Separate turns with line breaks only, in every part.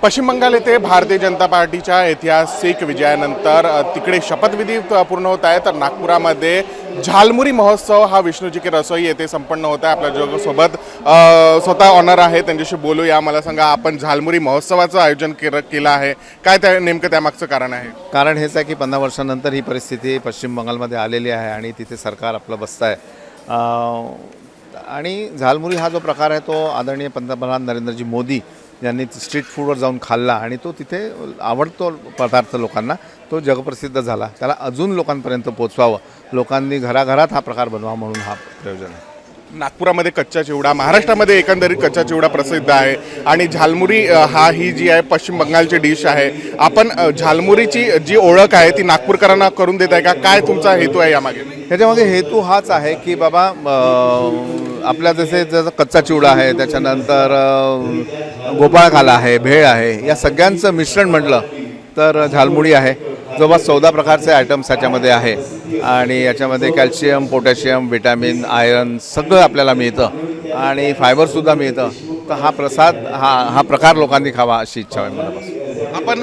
पश्चिम बंगाल येथे भारतीय जनता पार्टीच्या ऐतिहासिक विजयानंतर तिकडे शपथविधी पूर्ण होत आहे, तर नागपुरामध्ये झालमुरी महोत्सव हा विष्णूजी की रसोई येथे संपन्न होत आहे। आपल्या सोबत स्वतः ऑनर आहे, त्यांच्याशी बोलूया। मला सांगा, आपण झालमुरी महोत्सवाचं आयोजन केलं आहे, काय त्या नेमकं त्यामागचं कारण आहे?
कारण हेच आहे की 15 वर्षांनंतर ही परिस्थिती पश्चिम बंगालमध्ये आलेली आहे आणि तिथे सरकार आपलं बसतं आहे। आणि झालमुरी हा जो प्रकार आहे तो आदरणीय पंतप्रधान नरेंद्रजी मोदी यांनी स्ट्रीट फूडवर जाऊन खाल्ला आणि तो तिथे आवडतो पदार्थ लोकांना, तो जगप्रसिद्ध झाला। त्याला अजून लोकांपर्यंत पोचवावं, लोकांनी घराघरात हा प्रकार बनवा म्हणून हा प्रयोजन आहे।
नागपुरामध्ये कच्चा चिवडा, महाराष्ट्रामध्ये एकंदरीत कच्चा चिवडा प्रसिद्ध आहे आणि झालमुरी ही जी आहे पश्चिम बंगालची डिश आहे। आपण झालमुरीची जी ओळख आहे ती नागपूरकरांना करून देत आहे का? काय तुमचा हेतू आहे यामागे?
ह्याच्यामागे हेतू हाच आहे की बाबा आपल्या जसं कच्चा चिवडा आहे, त्याच्यानंतर गोपाळकाला आहे, भेळ आहे, या सगळ्यांचं मिश्रण म्हटलं तर झालमुरी आहे। जवळपास 14 प्रकारचे आयटम्स याच्यामध्ये आहे आणि याच्यामध्ये कॅल्शियम, पोटॅशियम, विटॅमिन, आयरन सगळं आपल्याला मिळतं आणि फायबरसुद्धा मिळतं। तर हा प्रसाद हा प्रकार लोकांनी खावा अशी इच्छा आहे मला।
आपण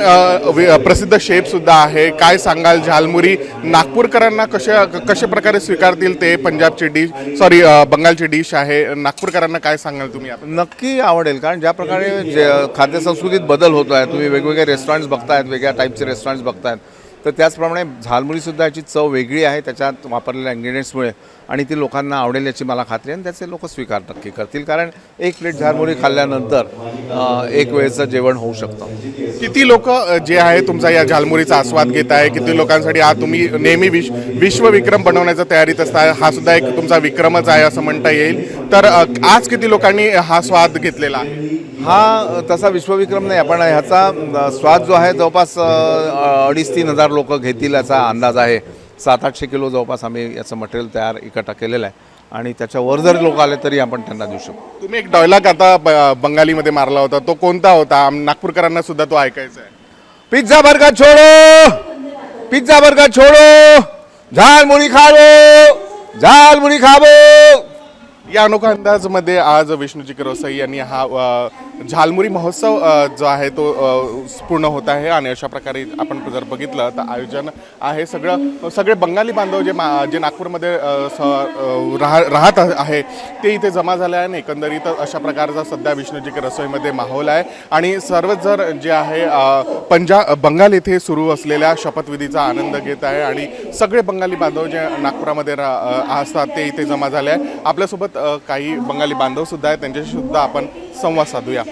प्रसिद्ध शेफसुद्धा आहे, काय सांगाल झालमुरी नागपूरकरांना कशा प्रकारे स्वीकारतील ते? पंजाबची डिश बंगालची डिश आहे, नागपूरकरांना काय सांगाल तुम्ही?
नक्की आवडेल, कारण ज्या प्रकारे खाद्यसंस्कृतीत बदल होतो आहे, तुम्ही वेगवेगळे रेस्टॉरंट्स बघतायत, वेगळ्या टाईपचे रेस्टॉरंट्स बघतायत, तर त्याचप्रमाणे झालमुरीसुद्धा याची चव वेगळी आहे त्याच्यात वापरलेल्या इंग्रेडियंट्समुळे आणि ती लोकांना आवडेल याची मला खात्री आहे आणि त्याचे लोक स्वीकार नक्की करतील। कारण एक प्लेट झालमुरी खाल्ल्यानंतर एक वेळचं जेवण होऊ शकतं।
किती लोक जे आहे तुमचा या झालमुरीचा आस्वाद घेत आहे? किती लोकांसाठी हा तुम्ही नेहमी विश्वविक्रम बनवण्याच्या तयारीत असता? हा सुद्धा एक तुमचा विक्रमच आहे असं म्हणता येईल। तर आज किती लोकांनी हा स्वाद घेतलेला आहे?
हा तसा विश्वविक्रम नाही, आपण ह्याचा स्वाद जो आहे जवळपास 2,500-3,000 हजार लोक घेतील याचा अंदाज आहे। 700-800 किलो जवळपास आम्ही याचं मटेरियल तयार इकट्ठा केलेलं आहे आणि त्याच्यावर जर लोक आले तरी आपण त्यांना देऊ शकतो।
तुम्ही एक डायलॉग आता बंगालीमध्ये मारला होता, तो कोणता होता? नागपूरकरांना सुद्धा तो ऐकायचा आहे।
पिझ्झा बर्गर छोड़ो, पिझ्झा बर्गर छोड़ो, झालमुरी खाओ, झालमुरी खाओ।
या अनोखा अंदाजमध्ये आज विष्णूजी की रसोई यांनी हा झालमुरी महोत्सव जो आहे तो पूर्ण होत आहे आणि अशा प्रकारे आपण जर बघितलं तर आयोजन आहे सगळे बंगाली बांधव जे नागपूरमध्ये राहत आहे ते इथे जमा झाले आहे आणि एकंदरीत अशा प्रकारचा सध्या विष्णूजी की रसोईमध्ये माहोल आहे आणि सर्वच जर जे आहे बंगाल येथे सुरू असलेल्या शपथविधीचा आनंद घेत आहे आणि सगळे बंगाली बांधव जे नागपुरामध्ये असतात ते इथे जमा झाले आहे। आपल्यासोबत काही बंगाली बांधव सुद्धा आहेत, त्यांच्याशी सुद्धा आपण संवाद साधूया।